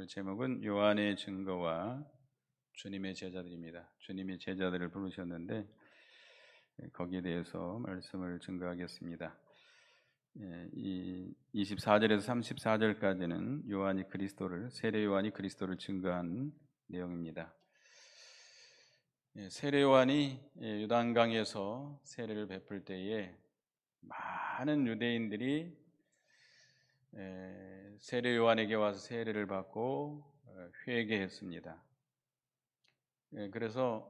제목은 요한의 증거와 주님의 제자들입니다. 주님의 제자들을 부르셨는데 거기에 대해서 말씀을 증거하겠습니다. 이 24절에서 34절까지는 세례 요한이 그리스도를 증거한 내용입니다. 세례 요한이 요단강에서 세례를 베풀 때에 많은 유대인들이 세례 요한에게 와서 세례를 받고 회개했습니다. 그래서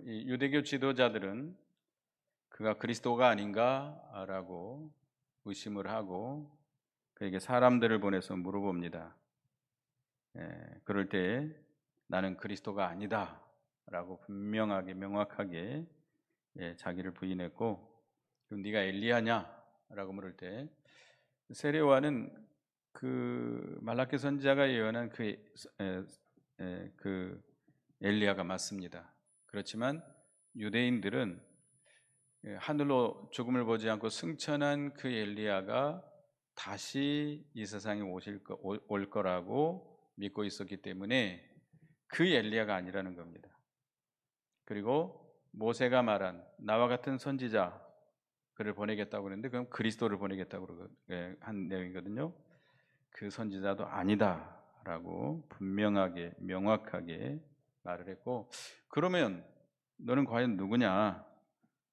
이 유대교 지도자들은 그가 그리스도가 아닌가라고 의심을 하고 그에게 사람들을 보내서 물어봅니다. 그럴 때 나는 그리스도가 아니다라고 분명하게 명확하게 자기를 부인했고, 그럼 네가 엘리야냐라고 물을 때 세례 요한은 그 말라기 선지자가 예언한 그 엘리야가 맞습니다. 그렇지만 유대인들은 하늘로 죽음을 보지 않고 승천한 그 엘리야가 다시 이 세상에 올 거라고 믿고 있었기 때문에 그 엘리야가 아니라는 겁니다. 그리고 모세가 말한 나와 같은 선지자 그를 보내겠다고 그랬는데 그럼 그리스도를 보내겠다고 한 내용이거든요. 그 선지자도 아니다라고 분명하게 명확하게 말을 했고, 그러면 너는 과연 누구냐?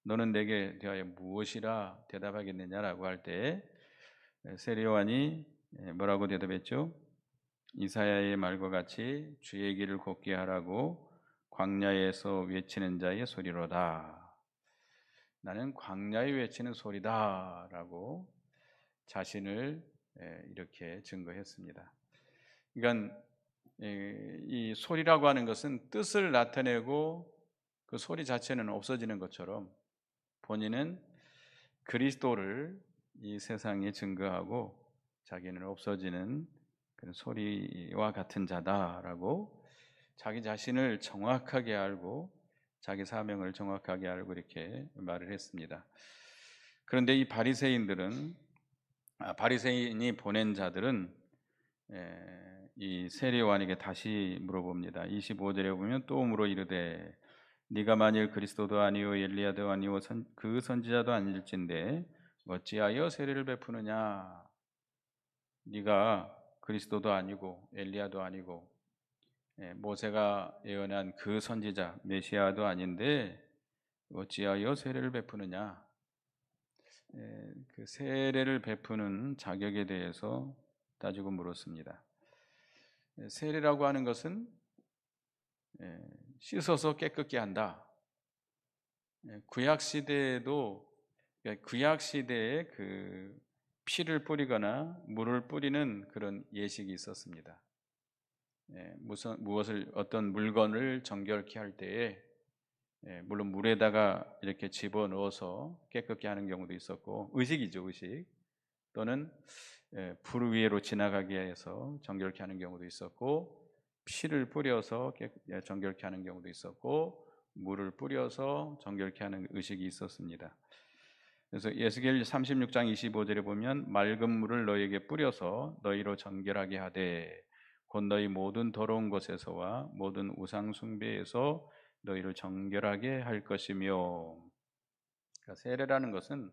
너는 내게 대하여 무엇이라 대답하겠느냐라고 할 때 세례 요한이 뭐라고 대답했죠? 이사야의 말과 같이 주의 길을 걷게 하라고 광야에서 외치는 자의 소리로다. 나는 광야에 외치는 소리다라고 자신을 이렇게 증거했습니다. 그러니까 이 소리라고 하는 것은 뜻을 나타내고 그 소리 자체는 없어지는 것처럼 본인은 그리스도를 이 세상에 증거하고 자기는 없어지는 그런 소리와 같은 자다라고 자기 자신을 정확하게 알고 자기 사명을 정확하게 알고 이렇게 말을 했습니다. 그런데 이 바리새인이 보낸 자들은 이 세례 요한에게 다시 물어봅니다. 25절에 보면 또 물어 이르되 네가 만일 그리스도도 아니요 엘리야도 아니요 그 선지자도 아닐진데 어찌하여 세례를 베푸느냐? 네가 그리스도도 아니고 엘리야도 아니고 모세가 예언한 그 선지자 메시아도 아닌데 어찌하여 세례를 베푸느냐? 그 세례를 베푸는 자격에 대해서 따지고 물었습니다. 세례라고 하는 것은 씻어서 깨끗게 한다. 구약 시대에도 구약 시대에 그 피를 뿌리거나 물을 뿌리는 그런 예식이 있었습니다. 어떤 물건을 정결케 할 때에 물론 물에다가 이렇게 집어 넣어서 깨끗게 하는 경우도 있었고, 의식이죠, 의식. 또는 불 위로 지나가게 해서 정결케 하는 경우도 있었고, 피를 뿌려서 정결케 하는 경우도 있었고, 물을 뿌려서 정결케 하는 의식이 있었습니다. 그래서 에스겔 36장 25절에 보면 맑은 물을 너희에게 뿌려서 너희로 정결하게 하되 곧 너희 모든 더러운 것에서와 모든 우상 숭배에서 너희를 정결하게 할 것이며, 그러니까 세례라는 것은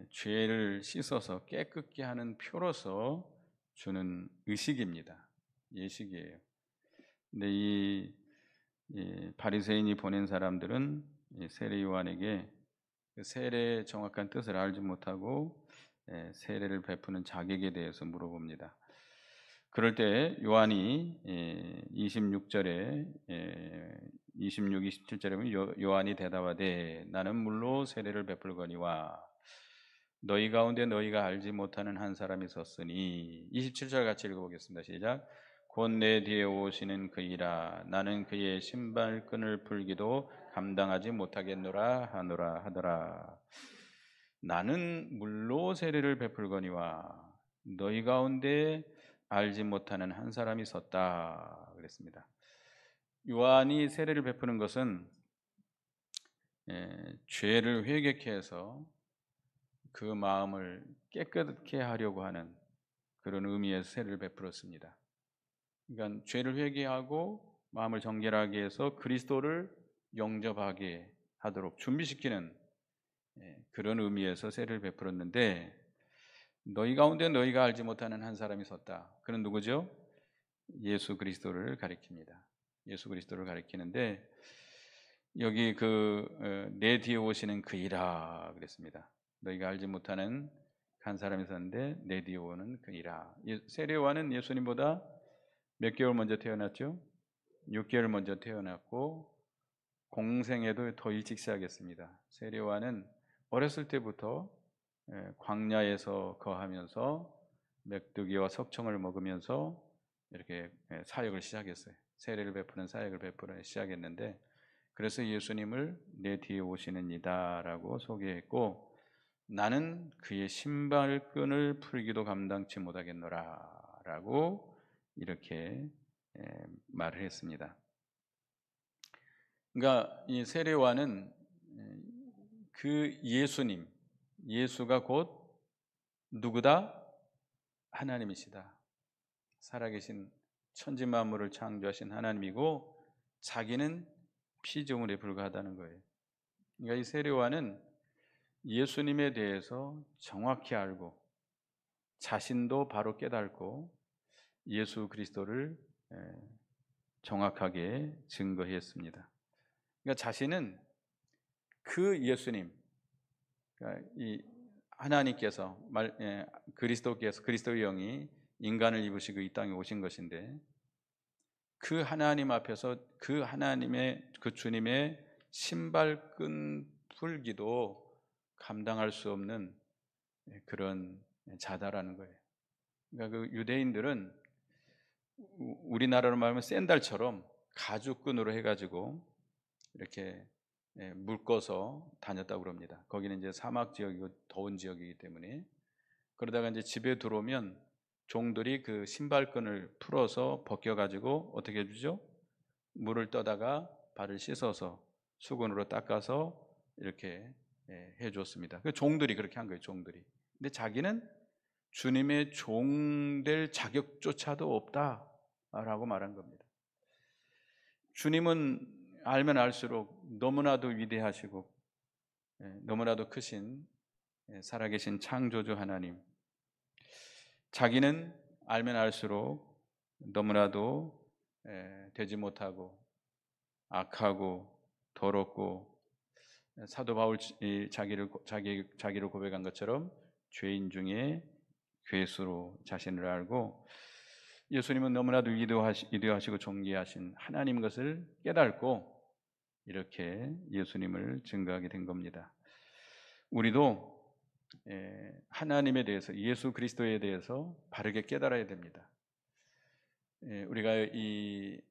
죄를 씻어서 깨끗게 하는 표로서 주는 의식입니다. 예식이에요. 근데 이 바리새인이 보낸 사람들은 세례 요한에게 그 세례의 정확한 뜻을 알지 못하고 세례를 베푸는 자격에 대해서 물어봅니다. 그럴 때 요한이 26절에 26, 27절에 보면 요한이 대답하되 나는 물로 세례를 베풀거니와 너희 가운데 너희가 알지 못하는 한 사람이 있었으니 27절 같이 읽어보겠습니다. 시작. 곧 내 뒤에 오시는 그이라 나는 그의 신발끈을 풀기도 감당하지 못하겠노라 하더라. 나는 물로 세례를 베풀거니와 너희 가운데 알지 못하는 한 사람이 있었다 그랬습니다. 요한이 세례를 베푸는 것은 죄를 회개케 해서 그 마음을 깨끗게 하려고 하는 그런 의미에서 세례를 베풀었습니다. 그러니까 죄를 회개하고 마음을 정결하게 해서 그리스도를 영접하게 하도록 준비시키는 그런 의미에서 세례를 베풀었는데, 너희 가운데 너희가 알지 못하는 한 사람이 섰다. 그는 누구죠? 예수 그리스도를 가리킵니다. 예수 그리스도를 가리키는데, 여기 내 뒤에 오시는 그이라 그랬습니다. 너희가 알지 못하는 한 사람이 섰는데 내 뒤에 오는 그이라. 세례요한은 예수님보다 몇 개월 먼저 태어났죠? 6개월 먼저 태어났고 공생애도 더 일찍 시작했습니다. 세례요한은 어렸을 때부터 광야에서 거하면서 메뚜기와 석청을 먹으면서 이렇게 사역을 시작했어요. 세례를 베푸는 사역을 베푸는 시작했는데, 그래서 예수님을 내 뒤에 오시는 이다라고 소개했고, 나는 그의 신발끈을 풀기도 감당치 못하겠노라라고 이렇게 말을 했습니다. 그러니까 이 세례요한은 그 예수가 곧 누구다? 하나님이시다. 살아계신 천지 만물을 창조하신 하나님이고 자기는 피조물에 불과하다는 거예요. 그러니까 이 세례요한은 예수님에 대해서 정확히 알고 자신도 바로 깨닫고 예수 그리스도를 정확하게 증거했습니다. 그러니까 자신은 그 예수님, 그러니까 이 하나님께서 그리스도의 영이 인간을 입으시고 이 땅에 오신 것인데, 그 하나님 앞에서 그 주님의 신발끈 풀기도 감당할 수 없는 그런 자다라는 거예요. 그러니까 그 유대인들은 우리나라로 말하면 샌달처럼 가죽끈으로 해가지고 이렇게 묶어서 다녔다고 그럽니다. 거기는 이제 사막 지역이고 더운 지역이기 때문에. 그러다가 이제 집에 들어오면 종들이 그 신발끈을 풀어서 벗겨가지고 어떻게 해주죠? 물을 떠다가 발을 씻어서 수건으로 닦아서 이렇게 해줬습니다. 그 종들이 그렇게 한 거예요, 종들이. 근데 자기는 주님의 종될 자격조차도 없다라고 말한 겁니다. 주님은 알면 알수록 너무나도 위대하시고 너무나도 크신 살아계신 창조주 하나님, 자기는 알면 알수록 너무나도 되지 못하고 악하고 더럽고, 사도 바울이 자기를 고백한 것처럼 죄인 중에 괴수로 자신을 알고, 예수님은 너무나도 위대하시고 존귀하신 하나님 것을 깨닫고 이렇게 예수님을 증거하게 된 겁니다. 우리도 하나님에 대해서, 예수 그리스도에 대해서 바르게 깨달아야 됩니다. 우리가 이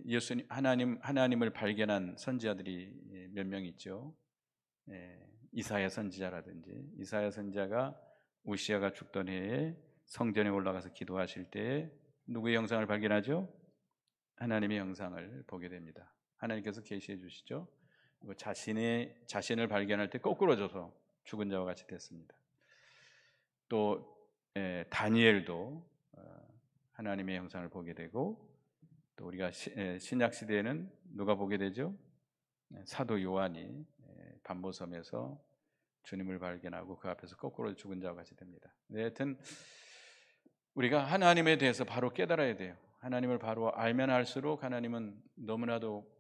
예수님 하나님을 발견한 선지자들이 몇 명 있죠. 이사야 선지자라든지, 이사야 선지자가 우시아가 죽던 해에 성전에 올라가서 기도하실 때 누구의 형상을 발견하죠? 하나님의 형상을 보게 됩니다. 하나님께서 계시해 주시죠. 자신을 발견할 때 거꾸러져서 죽은 자와 같이 됐습니다. 또 다니엘도 하나님의 형상을 보게 되고, 또 우리가 신약 시대에는 누가 보게 되죠? 사도 요한이 반보섬에서 주님을 발견하고 그 앞에서 거꾸로 죽은 자와 같이 됩니다. 하여튼 우리가 하나님에 대해서 바로 깨달아야 돼요. 하나님을 바로 알면 알수록 하나님은 너무나도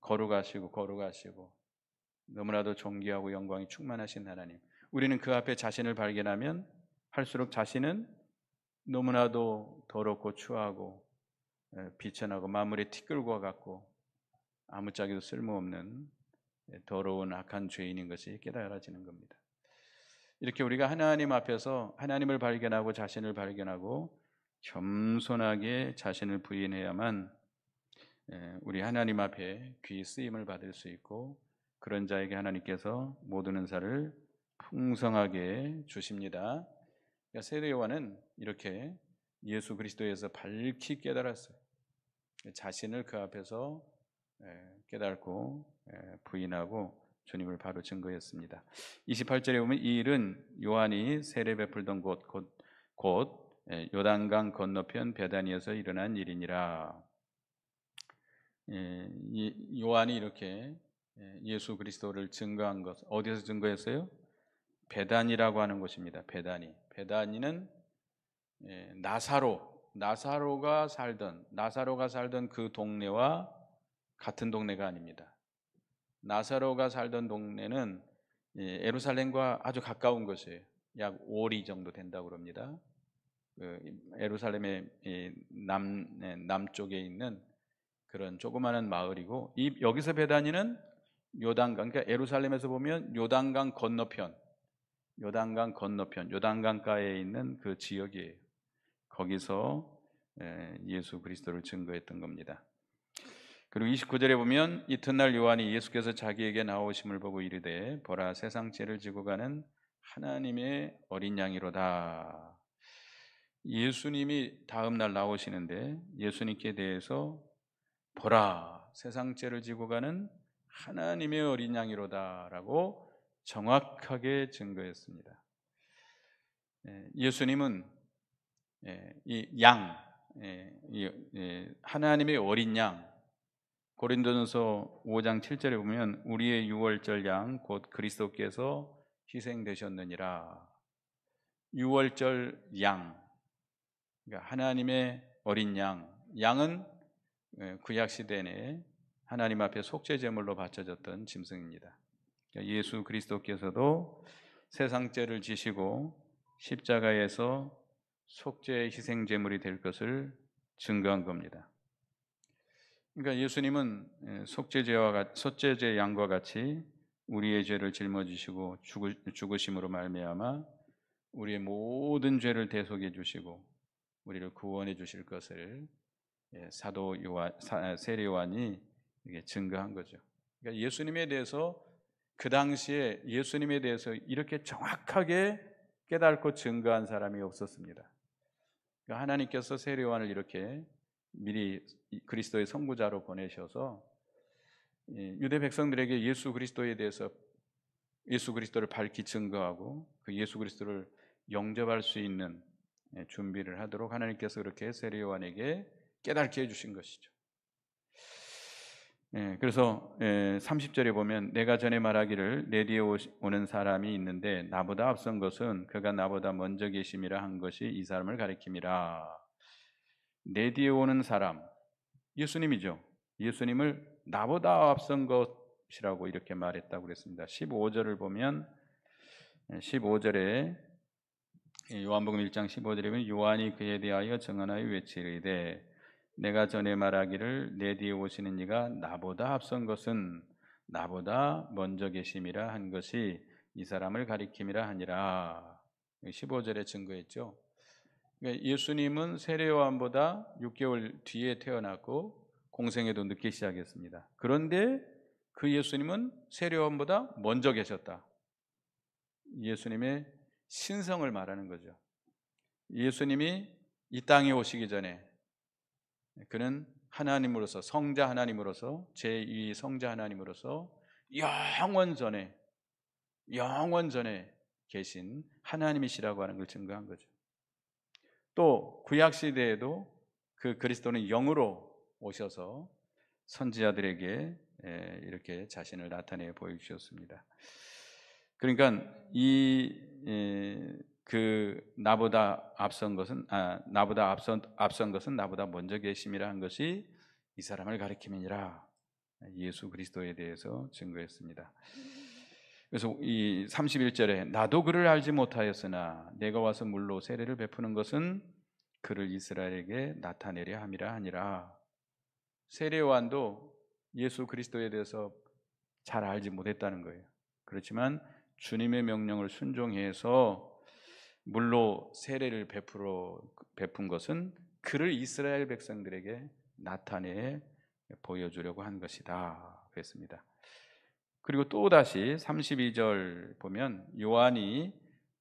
거룩하시고 너무나도 존귀하고 영광이 충만하신 하나님. 우리는 그 앞에 자신을 발견하면 할수록 자신은 너무나도 더럽고 추하고 비천하고 만물의 티끌과 같고 아무짝에도 쓸모없는 더러운 악한 죄인인 것이 깨달아지는 겁니다. 이렇게 우리가 하나님 앞에서 하나님을 발견하고 자신을 발견하고 겸손하게 자신을 부인해야만 우리 하나님 앞에 귀 쓰임을 받을 수 있고, 그런 자에게 하나님께서 모든 은사를 풍성하게 주십니다. 그러니까 세례 요한은 이렇게 예수 그리스도에서 밝히 깨달았어요. 자신을 그 앞에서 깨닫고 부인하고 주님을 바로 증거했습니다. 28절에 보면 이 일은 요한이 세례 베풀던 곳 요단강 건너편 베다니에서 일어난 일이니라. 요한이 이렇게 예수 그리스도를 증거한 것, 어디서 증거했어요? 베다니라고 하는 곳입니다. 베다니. 베다니는 나사로가 살던 그 동네와 같은 동네가 아닙니다. 나사로가 살던 동네는 예루살렘과 아주 가까운 곳이에요. 약 5리 정도 된다고 합니다. 예루살렘의 남쪽에 있는 그런 조그마한 마을이고, 여기서 베다니는 요단강, 그러니까 예루살렘에서 보면 요단강 건너편, 요단강가에 있는 그 지역이에요. 거기서 예수 그리스도를 증거했던 겁니다. 그리고 29절에 보면 이튿날 요한이 예수께서 자기에게 나오심을 보고 이르되 보라 세상 죄를 지고 가는 하나님의 어린 양이로다. 예수님이 다음 날 나오시는데 예수님께 대해서 보라 세상 죄를 지고 가는 하나님의 어린 양이로다라고 정확하게 증거했습니다. 예수님은 이 하나님의 어린 양, 고린도전서 5장 7절에 보면 우리의 유월절 양 곧 그리스도께서 희생되셨느니라. 유월절 양, 그러니까 하나님의 어린 양은 구약 시대 내 하나님 앞에 속죄 제물로 바쳐졌던 짐승입니다. 그러니까 예수 그리스도께서도 세상 죄를 지시고 십자가에서 속죄 희생 제물이 될 것을 증거한 겁니다. 그러니까 예수님은 속죄제 양과 같이 우리의 죄를 жил어지시고 죽으심으로 말미암아 우리의 모든 죄를 대속해 주시고 우리를 구원해 주실 것을 세례 요한이 증거한 거죠. 그러니까 예수님에 대해서 그 당시에 예수님에 대해서 이렇게 정확하게 깨닫고 증거한 사람이 없었습니다. 그러니까 하나님께서 세례 요한을 이렇게 미리 그리스도의 선구자로 보내셔서 유대 백성들에게 예수 그리스도에 대해서 예수 그리스도를 밝히 증거하고 그 예수 그리스도를 영접할 수 있는 준비를 하도록 하나님께서 그렇게 세례 요한에게 깨닫게 해주신 것이죠. 그래서 30절에 보면 내가 전에 말하기를 내 뒤에 오는 사람이 있는데 나보다 앞선 것은 그가 나보다 먼저 계심이라 한 것이 이 사람을 가리킴이라. 내 뒤에 오는 사람, 예수님이죠. 예수님을 나보다 앞선 것이라고 이렇게 말했다고 그랬습니다. 15절을 보면 15절에 요한복음 1장 15절에 보면 요한이 그에 대하여 증언하여 외치리되 내가 전에 말하기를 내 뒤에 오시는 이가 나보다 앞선 것은 나보다 먼저 계심이라 한 것이 이 사람을 가리킴이라 하니라. 15절에 증거했죠. 그러니까 예수님은 세례 요한보다 6개월 뒤에 태어났고 공생애도 늦게 시작했습니다. 그런데 그 예수님은 세례 요한보다 먼저 계셨다. 예수님의 신성을 말하는 거죠. 예수님이 이 땅에 오시기 전에 그는 하나님으로서 성자 하나님으로서 제2 성자 하나님으로서 영원 전에 계신 하나님이시라고 하는 걸 증거한 거죠. 또 구약 시대에도 그 그리스도는 영으로 오셔서 선지자들에게 이렇게 자신을 나타내 보여주셨습니다. 그러니까 나보다 앞선 것은 나보다 먼저 계심이라 한 것이 이 사람을 가리킴이니라. 예수 그리스도에 대해서 증거했습니다. 그래서 이 31절에 나도 그를 알지 못하였으나 내가 와서 물로 세례를 베푸는 것은 그를 이스라엘에게 나타내려 함이라 하니라. 세례 요한도 예수 그리스도에 대해서 잘 알지 못했다는 거예요. 그렇지만 주님의 명령을 순종해서 물로 세례를 베푼 것은 그를 이스라엘 백성들에게 나타내 보여주려고 한 것이다 그랬습니다. 그리고 또다시 32절 보면 요한이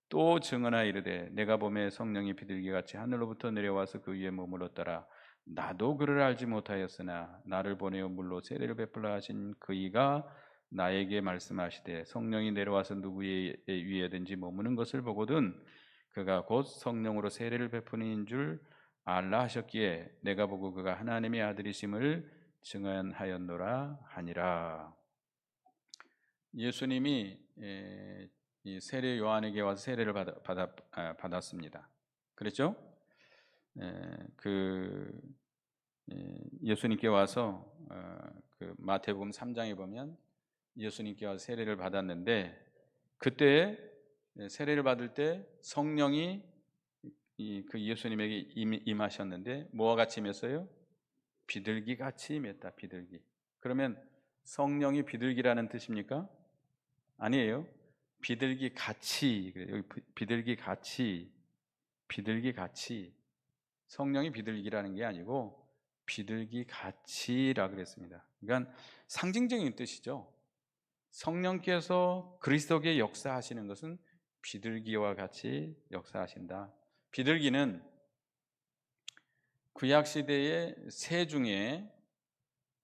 또 증언하여 이르되 내가 보매 성령이 비둘기같이 하늘로부터 내려와서 그 위에 머물렀더라. 나도 그를 알지 못하였으나 나를 보내어 물로 세례를 베풀라 하신 그이가 나에게 말씀하시되 성령이 내려와서 누구의 위에든지 머무는 것을 보거든 그가 곧 성령으로 세례를 베푸는 줄 알라 하셨기에 내가 보고 그가 하나님의 아들이심을 증언하였노라 하니라. 예수님이 이 세례 요한에게 와서 세례를 받았습니다. 그렇죠? 예수님께 와서 그 마태복음 3장에 보면 예수님께 와서 세례를 받았는데, 그때 세례를 받을 때 성령이 그 예수님에게 임하셨는데 뭐와 같이 임했어요? 비둘기 같이 임했다. 비둘기. 그러면 성령이 비둘기라는 뜻입니까? 아니에요. 비둘기 같이. 여기 비둘기 같이. 비둘기 같이. 성령이 비둘기라는 게 아니고 비둘기 같이라 그랬습니다. 그러니까 상징적인 뜻이죠. 성령께서 그리스도께 역사하시는 것은 비둘기와 같이 역사하신다. 비둘기는 구약 시대의 새 중에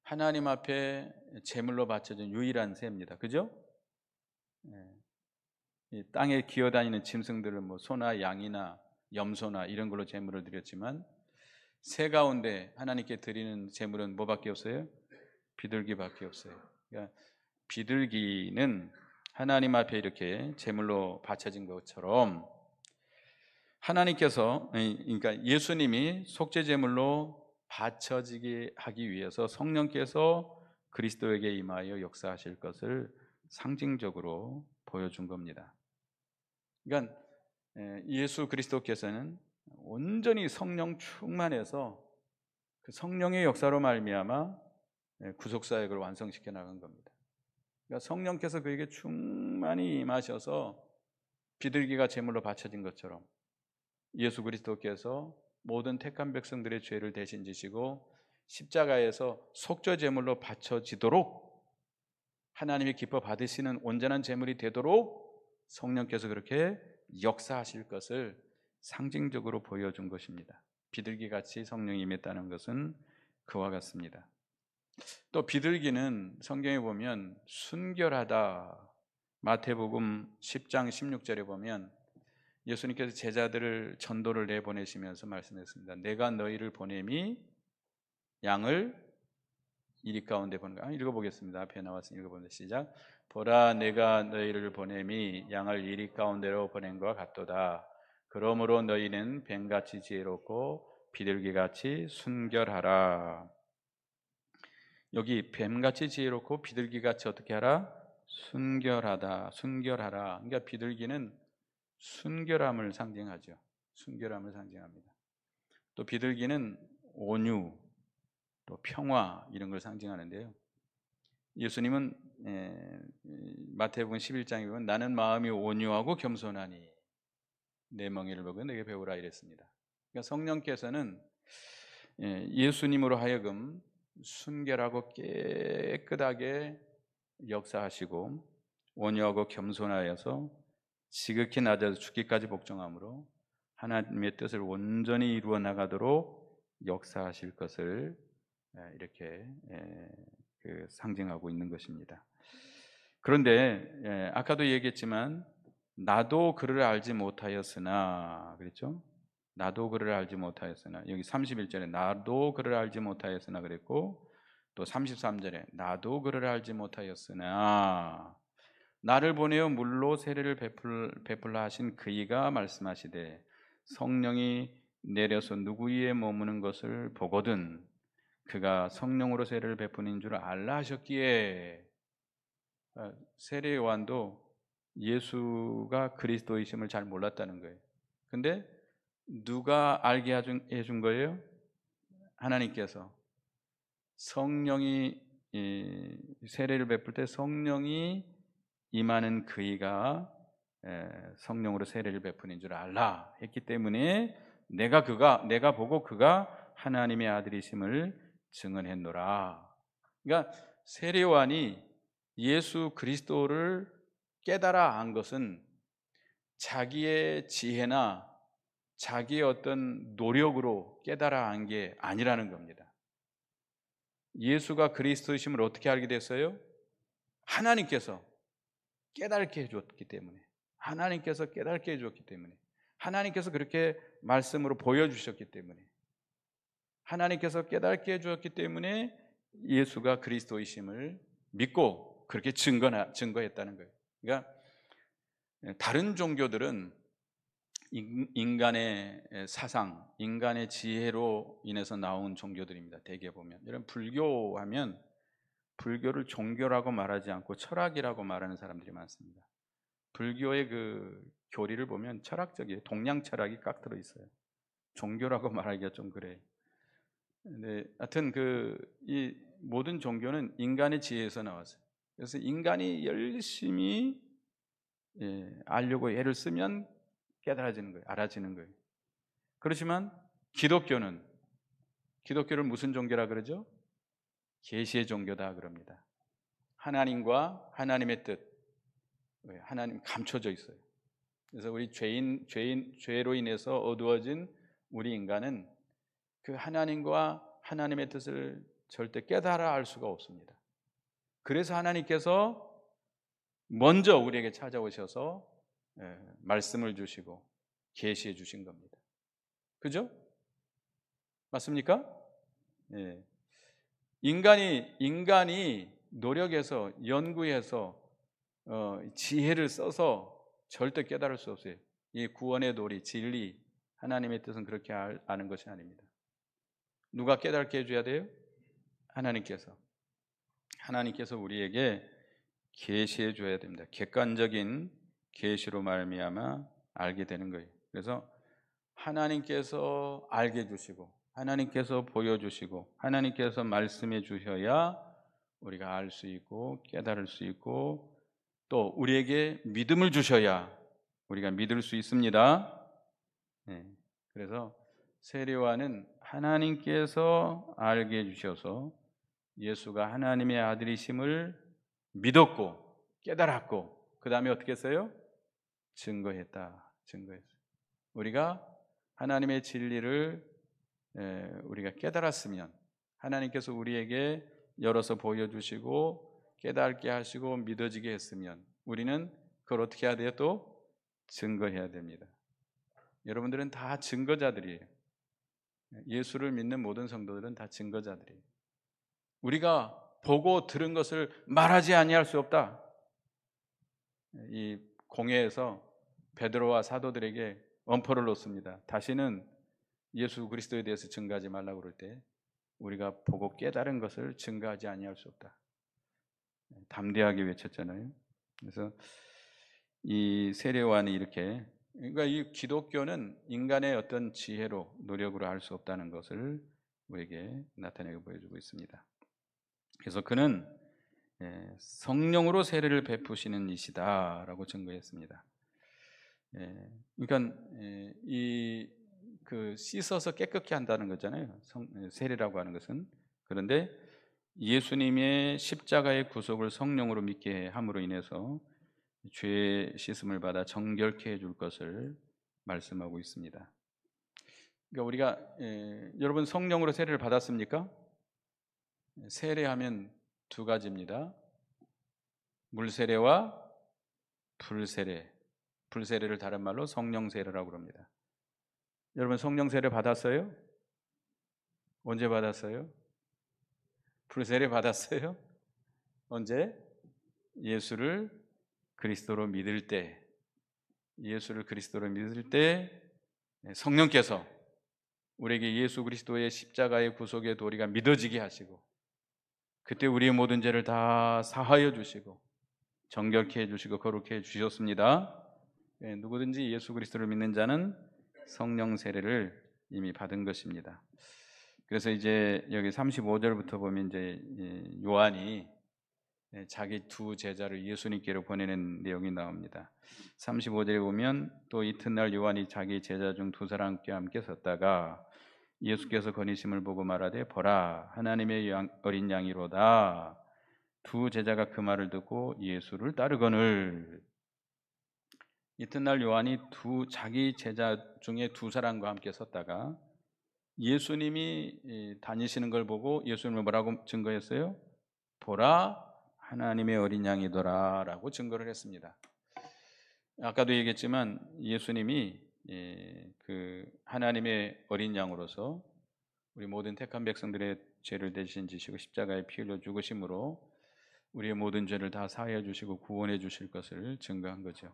하나님 앞에 제물로 바쳐진 유일한 새입니다. 그죠? 이 땅에 기어다니는 짐승들은 뭐 소나 양이나 염소나 이런 걸로 제물을 드렸지만 새 가운데 하나님께 드리는 제물은 뭐밖에 없어요? 비둘기밖에 없어요. 그러니까 비둘기는 하나님 앞에 이렇게 제물로 바쳐진 것처럼 하나님께서, 그러니까 예수님이 속죄 제물로 바쳐지게 하기 위해서 성령께서 그리스도에게 임하여 역사하실 것을 상징적으로 보여준 겁니다. 그러니까 예수 그리스도께서는 온전히 성령 충만해서 그 성령의 역사로 말미암아 구속 사역을 완성시켜 나간 겁니다. 그러니까 성령께서 그에게 충만히 임하셔서 비둘기가 제물로 바쳐진 것처럼 예수 그리스도께서 모든 택한 백성들의 죄를 대신 지시고 십자가에서 속죄 제물로 바쳐지도록 하나님이 기뻐 받으시는 온전한 제물이 되도록 성령께서 그렇게 역사하실 것을 상징적으로 보여준 것입니다. 비둘기같이 성령이 임했다는 것은 그와 같습니다. 또 비둘기는 성경에 보면 순결하다. 마태복음 10장 16절에 보면 예수님께서 제자들을 전도를 내보내시면서 말씀했습니다. 내가 너희를 보냄이 양을 이리 가운데 보는 거. 읽어보겠습니다. 앞에 나와서 읽어보는 시작. 보라, 내가 너희를 보냄이 양을 이리 가운데로 보낸 것 같도다. 그러므로 너희는 뱀같이 지혜롭고 비둘기같이 순결하라. 여기 뱀같이 지혜롭고 비둘기같이 어떻게 하라? 순결하다. 순결하라. 그러니까 비둘기는 순결함을 상징하죠. 순결함을 상징합니다. 또 비둘기는 온유, 또 평화 이런 걸 상징하는데요. 예수님은 마태복음 11장에 보면 나는 마음이 온유하고 겸손하니 내 멍에를 보고 내게 배우라 이랬습니다. 그러니까 성령께서는 예수님으로 하여금 순결하고 깨끗하게 역사하시고 온유하고 겸손하여서 지극히 낮아서 죽기까지 복종함으로 하나님의 뜻을 온전히 이루어 나가도록 역사하실 것을 이렇게 상징하고 있는 것입니다. 그런데 아까도 얘기했지만 나도 그를 알지 못하였으나, 그랬죠? 나도 그를 알지 못하였으나, 여기 31절에 나도 그를 알지 못하였으나 그랬고, 또 33절에 나도 그를 알지 못하였으나 나를 보내어 물로 세례를 베풀라 하신 그이가 말씀하시되 성령이 내려서 누구 위에 머무는 것을 보거든 그가 성령으로 세례를 베푸는 줄 알라 하셨기에, 세례 요한도 예수가 그리스도이심을 잘 몰랐다는 거예요. 근데 누가 알게 해준 거예요? 하나님께서. 성령이 세례를 베풀 때 성령이 임하는 그이가 성령으로 세례를 베푸는 줄 알라 했기 때문에 내가 보고 그가 하나님의 아들이심을 증언했노라. 그러니까 세례 요한이 예수 그리스도를 깨달아 안 것은 자기의 지혜나 자기의 어떤 노력으로 깨달아 안 게 아니라는 겁니다. 예수가 그리스도이심을 어떻게 알게 됐어요? 하나님께서 깨닫게 해줬기 때문에, 하나님께서 깨닫게 해줬기 때문에, 하나님께서 그렇게 말씀으로 보여주셨기 때문에, 하나님께서 깨닫게 해주었기 때문에 예수가 그리스도이심을 믿고 그렇게 증거했다는 거예요. 그러니까 다른 종교들은 인간의 사상, 인간의 지혜로 인해서 나온 종교들입니다. 대개 보면 이런 불교하면 불교를 종교라고 말하지 않고 철학이라고 말하는 사람들이 많습니다. 불교의 그 교리를 보면 철학적이에요. 동양 철학이 깍 들어 있어요. 종교라고 말하기가 좀 그래. 근데 하여튼 이 모든 종교는 인간의 지혜에서 나왔어요. 그래서 인간이 열심히 알려고 애를 쓰면 깨달아지는 거예요. 알아지는 거예요. 그렇지만 기독교를 무슨 종교라 그러죠? 계시의 종교다 그럽니다. 하나님과 하나님의 뜻, 하나님 감춰져 있어요. 그래서 우리 죄로 인해서 어두워진 우리 인간은 그 하나님과 하나님의 뜻을 절대 깨달아 알 수가 없습니다. 그래서 하나님께서 먼저 우리에게 찾아오셔서 말씀을 주시고 계시해 주신 겁니다. 그죠? 맞습니까? 예. 인간이 노력해서 연구해서 지혜를 써서 절대 깨달을 수 없어요. 이 구원의 도리, 진리, 하나님의 뜻은 그렇게 아는 것이 아닙니다. 누가 깨닫게 해줘야 돼요? 하나님께서 우리에게 계시해 줘야 됩니다. 객관적인 계시로 말미암아 알게 되는 거예요. 그래서 하나님께서 알게 해주시고 하나님께서 보여주시고 하나님께서 말씀해 주셔야 우리가 알 수 있고 깨달을 수 있고 또 우리에게 믿음을 주셔야 우리가 믿을 수 있습니다. 그래서 세례요한은 하나님께서 알게 해주셔서 예수가 하나님의 아들이심을 믿었고 깨달았고 그 다음에 어떻게 했어요? 증거했어요. 우리가 하나님의 진리를 우리가 깨달았으면 하나님께서 우리에게 열어서 보여주시고 깨닫게 하시고 믿어지게 했으면 우리는 그걸 어떻게 해야 돼요? 또 증거해야 됩니다. 여러분들은 다 증거자들이에요. 예수를 믿는 모든 성도들은 다 증거자들이에요. 우리가 보고 들은 것을 말하지 아니할 수 없다. 이 공회에서 베드로와 사도들에게 엄포를 놓습니다. 다시는 예수 그리스도에 대해서 증거하지 말라고 그럴 때 우리가 보고 깨달은 것을 증거하지 아니할 수 없다. 담대하게 외쳤잖아요. 그래서 이 세례요한이 이렇게 그러니까 이 기독교는 인간의 어떤 지혜로 노력으로 할 수 없다는 것을 우리에게 나타내고 보여주고 있습니다. 그래서 그는 성령으로 세례를 베푸시는 이시다라고 증거했습니다. 그러니까 씻어서 깨끗게 한다는 거잖아요. 세례라고 하는 것은. 그런데 예수님의 십자가의 구속을 성령으로 믿게 함으로 인해서 죄의 씻음을 받아 정결케 해줄 것을 말씀하고 있습니다. 그러니까 우리가 여러분 성령으로 세례를 받았습니까? 세례하면 두 가지입니다. 물세례와 불세례. 불세례를 다른 말로 성령세례라고 합니다. 여러분 성령세례 받았어요? 언제 받았어요? 불세례 받았어요? 언제? 예수를 그리스도로 믿을 때, 성령께서 우리에게 예수 그리스도의 십자가의 구속의 도리가 믿어지게 하시고 그때 우리의 모든 죄를 다 사하여 주시고 정결케 해주시고 거룩해 주셨습니다. 누구든지 예수 그리스도를 믿는 자는 성령 세례를 이미 받은 것입니다. 그래서 이제 여기 35절부터 보면 이제 요한이 자기 두 제자를 예수님께로 보내는 내용이 나옵니다. 35절에 보면 또 이튿날 요한이 자기 제자 중 두 사람과 함께 섰다가 예수께서 거니심을 보고 말하되 보라 하나님의 어린 양이로다. 두 제자가 그 말을 듣고 예수를 따르거늘. 이튿날 요한이 자기 제자 중에 두 사람과 함께 섰다가 예수님이 다니시는 걸 보고 예수님을 뭐라고 증거했어요? 보라 하나님의 어린 양이더라 라고 증거를 했습니다. 아까도 얘기했지만 예수님이 그 하나님의 어린 양으로서 우리 모든 택한 백성들의 죄를 대신 지시고 십자가에 피 흘려 죽으심으로 우리의 모든 죄를 다 사하여 주시고 구원해 주실 것을 증거한 거죠.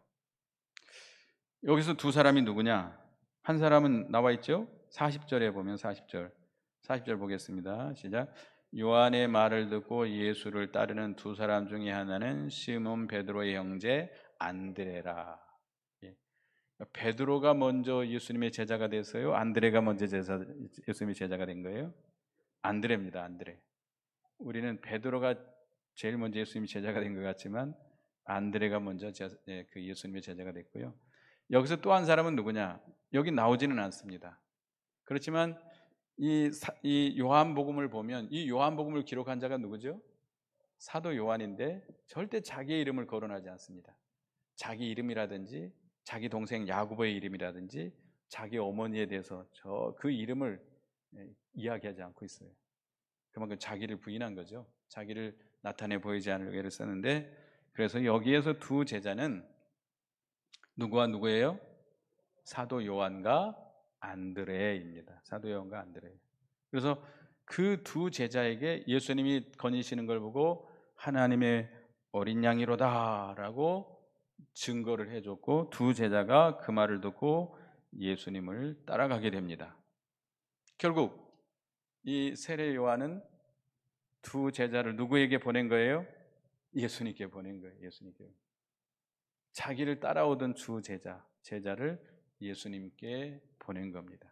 여기서 두 사람이 누구냐? 한 사람은 나와 있죠? 40절에 보면 40절 보겠습니다. 시작. 요한의 말을 듣고 예수를 따르는 두 사람 중에 하나는 시몬 베드로의 형제 안드레라. 예. 베드로가 먼저 예수님의 제자가 됐어요? 안드레가 먼저 예수님의 제자가 된 거예요? 안드레입니다. 안드레. 우리는 베드로가 제일 먼저 예수님의 제자가 된 것 같지만 안드레가 먼저 그 예수님의 제자가 됐고요. 여기서 또 한 사람은 누구냐? 여기 나오지는 않습니다. 그렇지만 이 요한복음을 보면 이 요한복음을 기록한 자가 누구죠? 사도 요한인데 절대 자기의 이름을 거론하지 않습니다. 자기 이름이라든지 자기 동생 야고보의 이름이라든지 자기 어머니에 대해서 그 이름을 이야기하지 않고 있어요. 그만큼 자기를 부인한 거죠. 자기를 나타내 보이지 않으려고 애를 썼는데, 그래서 여기에서 두 제자는 누구와 누구예요? 사도 요한과 안드레입니다. 사도 요한과 안드레. 그래서 그 두 제자에게 예수님이 거니시는 걸 보고 하나님의 어린 양이로다라고 증거를 해줬고, 두 제자가 그 말을 듣고 예수님을 따라가게 됩니다. 결국 이 세례 요한은 두 제자를 누구에게 보낸 거예요? 예수님께 보낸 거예요. 예수님께. 자기를 따라오던 두 제자를 예수님께 보낸 겁니다.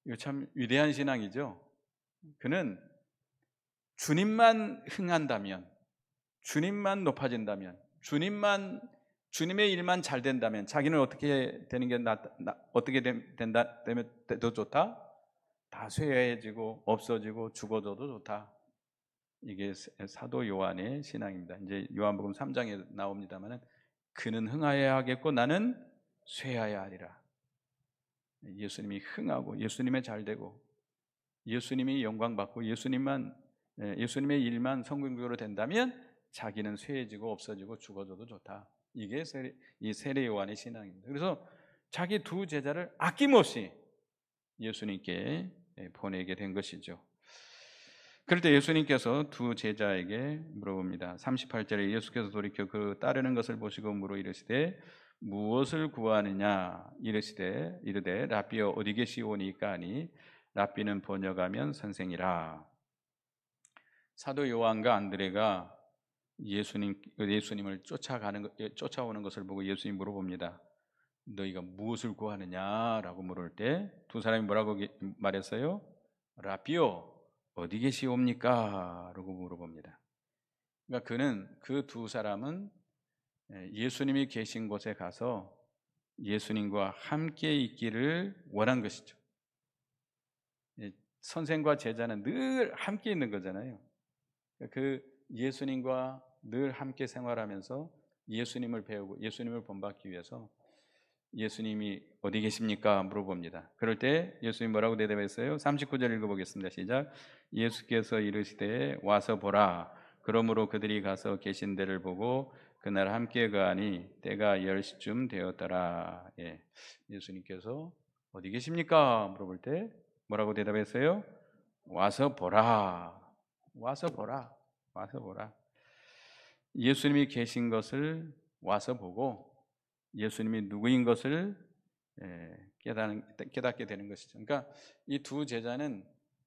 이거 참 위대한 신앙이죠. 그는 주님만 흥한다면, 주님만 높아진다면, 주님의 일만 잘 된다면 자기는 어떻게 되는 게 어떻게 되면 더 좋다? 다 쇠해지고 없어지고 죽어져도 좋다. 이게 사도 요한의 신앙입니다. 이제 요한복음 3장에 나옵니다만은 그는 흥하여야 하겠고 나는 쇠하여야 하리라. 예수님이 흥하고 예수님의 잘되고 예수님이 영광받고 예수님의 일만 성공적으로 된다면 자기는 쇠해지고 없어지고 죽어져도 좋다. 이게 이 세례 요한의 신앙입니다. 그래서 자기 두 제자를 아낌없이 예수님께 보내게 된 것이죠. 그럴 때 예수님께서 두 제자에게 물어봅니다. 38절에 예수께서 돌이켜 그 따르는 것을 보시고 물어 이르시되 무엇을 구하느냐 이르되 랍비여 어디 계시오니까 하니 랍비는 번역하면 선생이라. 사도 요한과 안드레가 예수님을 쫓아오는 것을 보고 예수님 물어봅니다. 너희가 무엇을 구하느냐라고 물을 때 두 사람이 뭐라고 말했어요? 랍비요 어디 계시옵니까? 라고 물어봅니다. 그러니까 그 두 사람은 예수님이 계신 곳에 가서 예수님과 함께 있기를 원한 것이죠. 선생과 제자는 늘 함께 있는 거잖아요. 그 예수님과 늘 함께 생활하면서 예수님을 배우고 예수님을 본받기 위해서 예수님이 어디 계십니까? 물어봅니다. 그럴 때 예수님 뭐라고 대답했어요? 39절 읽어보겠습니다. 시작. 예수께서 이르시되 와서 보라. 그러므로 그들이 가서 계신 데를 보고 그날 함께 가니 때가 10시쯤 되었더라. 예수님께서 어디 계십니까? 물어볼 때 뭐라고 대답했어요? 와서 보라. 와서 보라. 와서 보라. 예수님이 계신 것을 와서 보고 예수님이 누구인 것을 깨닫게 되는 것이죠. 그러니까 이 두 제자는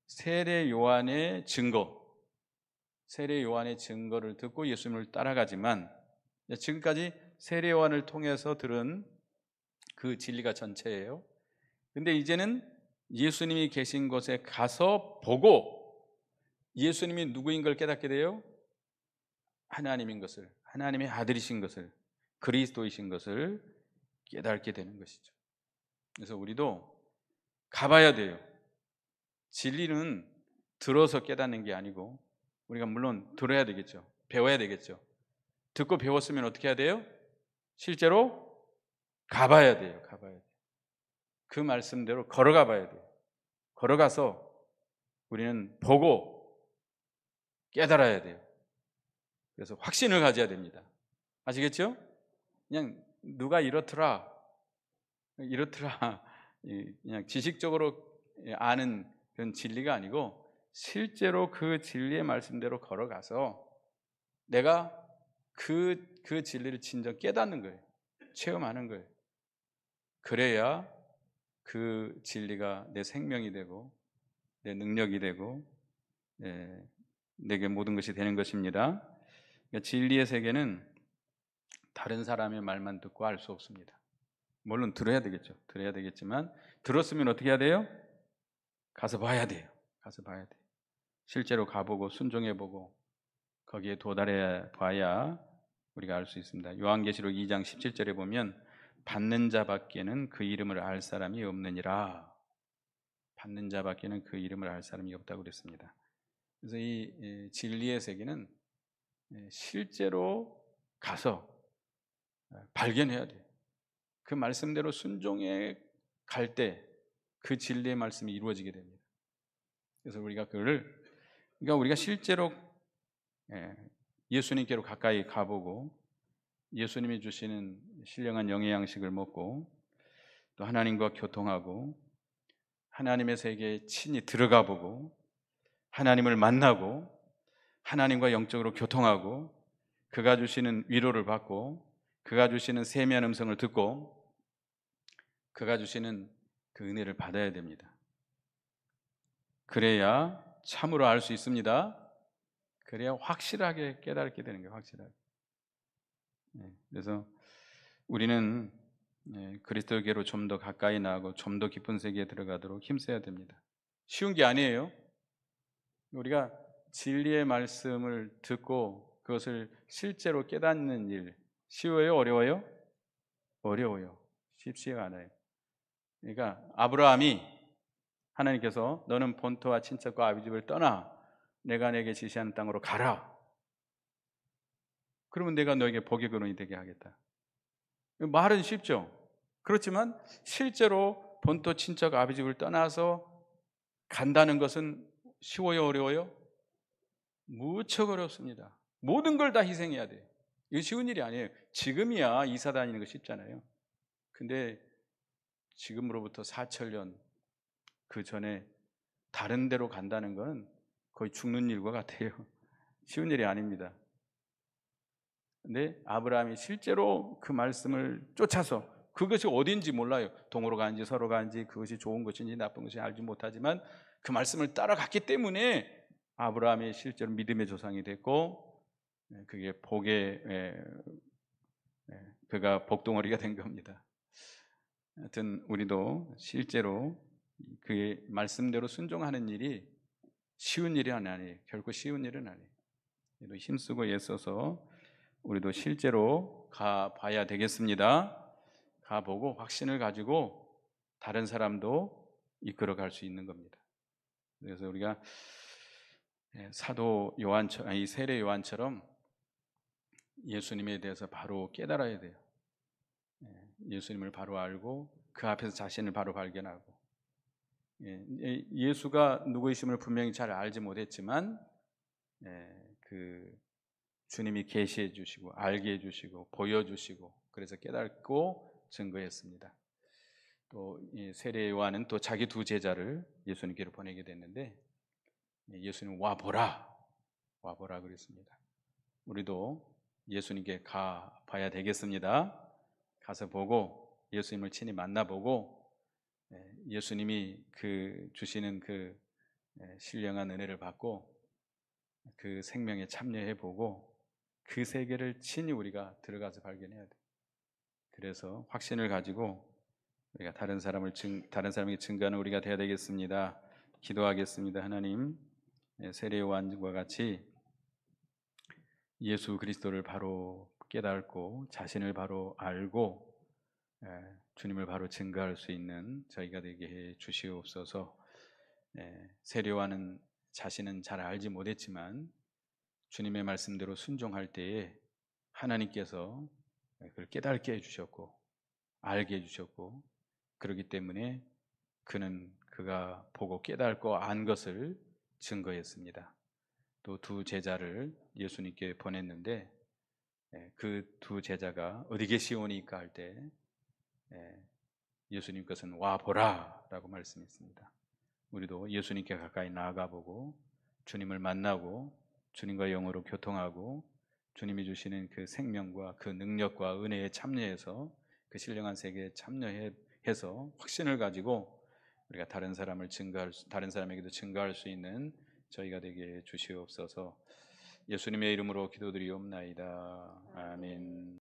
세례 요한의 증거를 듣고 예수님을 따라가지만 지금까지 세례 요한을 통해서 들은 그 진리가 전체예요. 근데 이제는 예수님이 계신 곳에 가서 보고 예수님이 누구인 걸 깨닫게 돼요. 하나님인 것을, 하나님의 아들이신 것을, 그리스도이신 것을 깨닫게 되는 것이죠. 그래서 우리도 가봐야 돼요. 진리는 들어서 깨닫는 게 아니고 우리가 물론 들어야 되겠죠. 배워야 되겠죠. 듣고 배웠으면 어떻게 해야 돼요? 실제로 가봐야 돼요. 가봐야 돼요. 그 말씀대로 걸어가 봐야 돼요. 걸어가서 우리는 보고 깨달아야 돼요. 그래서 확신을 가져야 됩니다. 아시겠죠? 그냥 누가 이렇더라, 이렇더라 그냥 지식적으로 아는 그런 진리가 아니고 실제로 그 진리의 말씀대로 걸어가서 내가 그 진리를 진정 깨닫는 거예요. 체험하는 거예요. 그래야 그 진리가 내 생명이 되고 내 능력이 되고 내게 모든 것이 되는 것입니다. 그러니까 진리의 세계는 다른 사람의 말만 듣고 알 수 없습니다. 물론 들어야 되겠죠. 들어야 되겠지만 들었으면 어떻게 해야 돼요? 가서 봐야 돼요. 가서 봐야 돼요. 실제로 가보고 순종해보고 거기에 도달해 봐야 우리가 알 수 있습니다. 요한계시록 2장 17절에 보면 받는 자밖에는 그 이름을 알 사람이 없느니라. 받는 자밖에는 그 이름을 알 사람이 없다고 그랬습니다. 그래서 이 진리의 세계는 실제로 가서 발견해야 돼요. 그 말씀대로 순종해 갈 때 그 진리의 말씀이 이루어지게 됩니다. 그래서 그러니까 우리가 실제로 예수님께로 가까이 가보고 예수님이 주시는 신령한 영의 양식을 먹고 또 하나님과 교통하고 하나님의 세계에 친히 들어가 보고 하나님을 만나고 하나님과 영적으로 교통하고 그가 주시는 위로를 받고 그가 주시는 세미한 음성을 듣고 그가 주시는 그 은혜를 받아야 됩니다. 그래야 참으로 알 수 있습니다. 그래야 확실하게 깨닫게 되는 거예요. 확실하게. 그래서 우리는 그리스도께로 좀 더 가까이 나가고 좀 더 깊은 세계에 들어가도록 힘써야 됩니다. 쉬운 게 아니에요. 우리가 진리의 말씀을 듣고 그것을 실제로 깨닫는 일 쉬워요? 어려워요? 어려워요. 쉽지가 않아요. 그러니까 아브라함이 하나님께서 너는 본토와 친척과 아비집을 떠나 내가 내게 지시하는 땅으로 가라. 그러면 내가 너에게 복의 근원이 되게 하겠다. 말은 쉽죠. 그렇지만 실제로 본토 친척 아비집을 떠나서 간다는 것은 쉬워요? 어려워요? 무척 어렵습니다. 모든 걸 다 희생해야 돼요. 이거 쉬운 일이 아니에요. 지금이야 이사 다니는 거 쉽잖아요. 근데 지금으로부터 4,000년 그 전에 다른 데로 간다는 건 거의 죽는 일과 같아요. 쉬운 일이 아닙니다. 근데 아브라함이 실제로 그 말씀을 쫓아서 그것이 어딘지 몰라요. 동으로 가는지 서로 가는지 그것이 좋은 것인지 나쁜 것인지 알지 못하지만 그 말씀을 따라갔기 때문에 아브라함이 실제로 믿음의 조상이 됐고 그게 그가 복덩어리가 된 겁니다. 하여튼 우리도 실제로 그의 말씀대로 순종하는 일이 쉬운 일이 아니에요. 결코 쉬운 일은 아니에요. 우리도 힘쓰고 애써서 우리도 실제로 가봐야 되겠습니다. 가보고 확신을 가지고 다른 사람도 이끌어갈 수 있는 겁니다. 그래서 우리가 사도 요한처럼, 이 세례 요한처럼 예수님에 대해서 바로 깨달아야 돼요. 예수님을 바로 알고 그 앞에서 자신을 바로 발견하고 예수가 누구이심을 분명히 잘 알지 못했지만 그 주님이 계시해 주시고 알게 해 주시고 보여주시고 그래서 깨닫고 증거했습니다. 또 세례 요한은 또 자기 두 제자를 예수님께로 보내게 됐는데 예수님 와보라 그랬습니다. 우리도 예수님께 가봐야 되겠습니다. 가서 보고 예수님을 친히 만나보고 예수님이 그 주시는 그 신령한 은혜를 받고 그 생명에 참여해보고 그 세계를 친히 우리가 들어가서 발견해야 돼요. 그래서 확신을 가지고 우리가 다른 사람에게 증거하는 우리가 되어야 되겠습니다. 기도하겠습니다. 하나님, 세례 요한과 같이 예수 그리스도를 바로 깨닫고 자신을 바로 알고 주님을 바로 증거할 수 있는 저희가 되게 해 주시옵소서. 세례 요한은 자신은 잘 알지 못했지만 주님의 말씀대로 순종할 때에 하나님께서 그걸 깨닫게 해주셨고 알게 해주셨고 그렇기 때문에 그는 그가 보고 깨닫고 안 것을 증거했습니다. 또 두 제자를 예수님께 보냈는데 그 두 제자가 어디 계시오니까 할 때 예수님 것은 와 보라라고 말씀했습니다. 우리도 예수님께 가까이 나아가 보고 주님을 만나고 주님과 영으로 교통하고 주님이 주시는 그 생명과 그 능력과 은혜에 참여해서 그 신령한 세계에 참여해서 확신을 가지고 우리가 다른 사람에게도 증거할 수 있는 저희가 되게 해 주시옵소서. 예수님의 이름으로 기도드리옵나이다. 아멘.